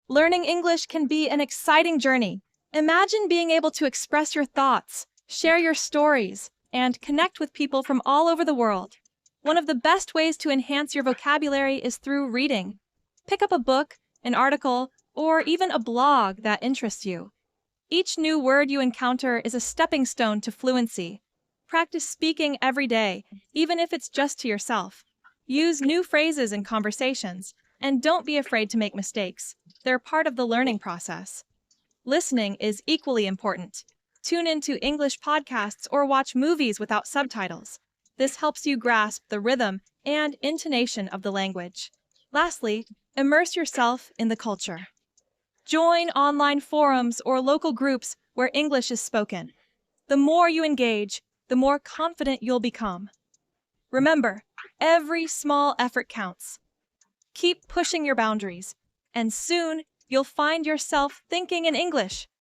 Learning English can be an exciting journey. Imagine being able to express your thoughts, share your stories, and connect with people from all over the world. One of the best ways to enhance your vocabulary is through reading. Pick up a book, an article, or even a blog that interests you. Each new word you encounter is a stepping stone to fluency. Practice speaking every day, even if it's just to yourself. Use new phrases in conversations, and don't be afraid to make mistakes. They're part of the learning process. Listening is equally important. Tune into English podcasts or watch movies without subtitles. This helps you grasp the rhythm and intonation of the language. Lastly, immerse yourself in the culture. Join online forums or local groups where English is spoken. The more you engage, the more confident you'll become. Remember, every small effort counts. Keep pushing your boundaries, and soon you'll find yourself thinking in English